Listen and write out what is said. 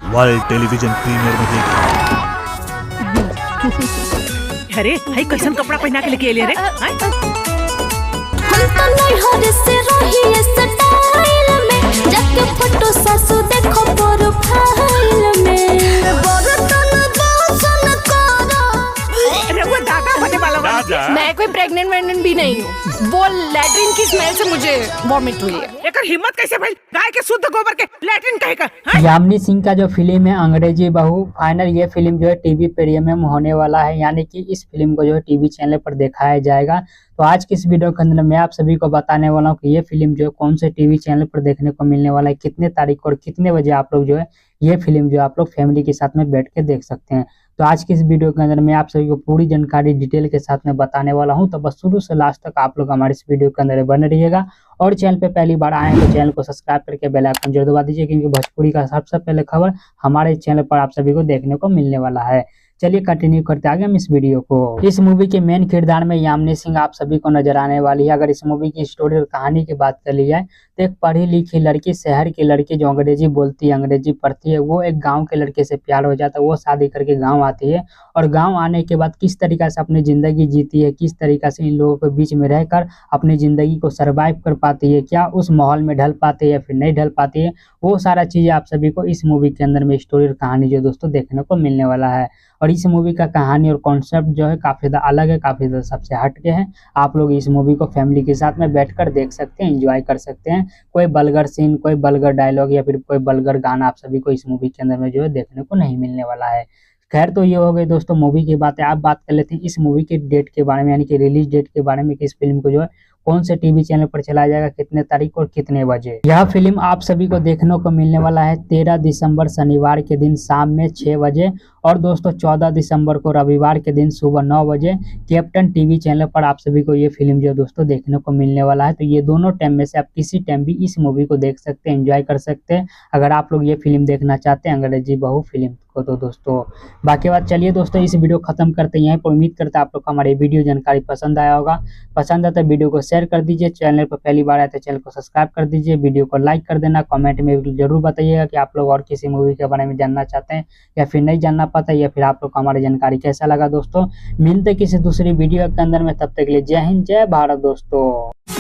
World television premiere में देखिए। अरे भाई कैसन कपड़ा पहना के लेके एले रे? हम तो नहीं हो रे से रही है स्टाइल में, जाके फोटो सासू देखो प्रोफाइल में। बरतन बासन करो। अरे वो दादा बने वाला मैं कोई प्रेग्नेंट भी नहीं हूँ। वो लैट्रिन की स्मेल से मुझे वॉमिट हुई है। एकर हिम्मत कैसे भाई? गाय के शुद्ध गोबर के लैट्रिन कहे का? यामिनी सिंह का जो फिल्म है अंग्रेजी बहू, फाइनल ये फिल्म जो है टीवी प्रीमियम होने वाला है, यानी कि इस फिल्म को जो है टीवी चैनल पर दिखाया जाएगा। तो आज की इस वीडियो के अंदर मैं आप सभी को बताने वाला हूँ कि ये फिल्म जो है कौन से टीवी चैनल पर देखने को मिलने वाला है, कितने तारीख को और कितने बजे आप लोग जो है ये फिल्म जो है आप लोग फैमिली के साथ में बैठ के देख सकते हैं। तो आज की इस वीडियो के अंदर मैं आप सभी को पूरी जानकारी डिटेल के साथ में बताने वाला हूं, तो बस शुरू से लास्ट तक आप लोग हमारे इस वीडियो के अंदर बने रहिएगा। और चैनल पे पहली बार आए हैं तो चैनल को सब्सक्राइब करके बेल आइकन जरूर दबा दीजिए, क्योंकि भोजपुरी का सबसे पहले खबर हमारे चैनल पर आप सभी को देखने को मिलने वाला है। चलिए कंटिन्यू करते आगे हम इस वीडियो को। इस मूवी के मेन किरदार में यामिनी सिंह आप सभी को नजर आने वाली है। अगर इस मूवी की स्टोरी और कहानी की बात कर ली जाए तो एक पढ़ी लिखी लड़की, शहर की लड़की जो अंग्रेजी बोलती है, अंग्रेजी पढ़ती है, वो एक गांव के लड़के से प्यार हो जाता है। वो शादी करके गांव आती है और गांव आने के बाद किस तरीका से अपनी जिंदगी जीती है, किस तरीका से इन लोगों के बीच में रहकर अपनी जिंदगी को सर्वाइव कर पाती है, क्या उस माहौल में ढल पाती है या फिर नहीं ढल पाती है, वो सारा चीजें आप सभी को इस मूवी के अंदर में स्टोरी और कहानी जो दोस्तों देखने को मिलने वाला है। और इस मूवी का कहानी और कॉन्सेप्ट जो है काफी ज़्यादा अलग है, काफी ज़्यादा सबसे हटके है। आप लोग इस मूवी को फैमिली के साथ में बैठकर देख सकते हैं, एंजॉय कर सकते हैं। कोई बलगर सीन, कोई बलगर डायलॉग या फिर कोई बलगर गाना आप सभी को इस मूवी के अंदर में जो है देखने को नहीं मिलने वाला है। खैर, तो ये हो गई दोस्तों मूवी की बातें। आप बात कर लेते हैं इस मूवी के डेट के बारे में, यानी कि रिलीज डेट के बारे में कि इस फिल्म को जो है कौन से टीवी चैनल पर चलाया जाएगा, कितने तारीख और कितने बजे। यह फिल्म आप सभी को देखने को मिलने वाला है 13 दिसंबर शनिवार के दिन शाम में 6 बजे, और दोस्तों 14 दिसंबर को रविवार के दिन सुबह 9 बजे कैप्टन टीवी चैनल पर आप सभी को ये फिल्म जो दोस्तों देखने को मिलने वाला है। तो ये दोनों टाइम में से आप किसी टाइम भी इस मूवी को देख सकते हैं, एंजॉय कर सकते हैं, अगर आप लोग ये फिल्म देखना चाहते हैं अंग्रेजी बहू फिल्म को। तो दोस्तों बाकी बात, चलिए दोस्तों इस वीडियो खत्म करते हैं यहीं पर। उम्मीद करता है आप लोग को हमारी वीडियो जानकारी पसंद आया होगा। पसंद आता है वीडियो को शेयर कर दीजिए, चैनल पर पहली बार आए तो चैनल को सब्सक्राइब कर दीजिए, वीडियो को लाइक कर देना, कमेंट में जरूर बताइएगा कि आप लोग और किसी मूवी के बारे में जानना चाहते हैं या फिर नहीं जानना पाता, या फिर आप लोग को हमारी जानकारी कैसा लगा। दोस्तों मिलते किसी दूसरी वीडियो के अंदर में, तब तक के लिए जय हिंद, जय भारत दोस्तों।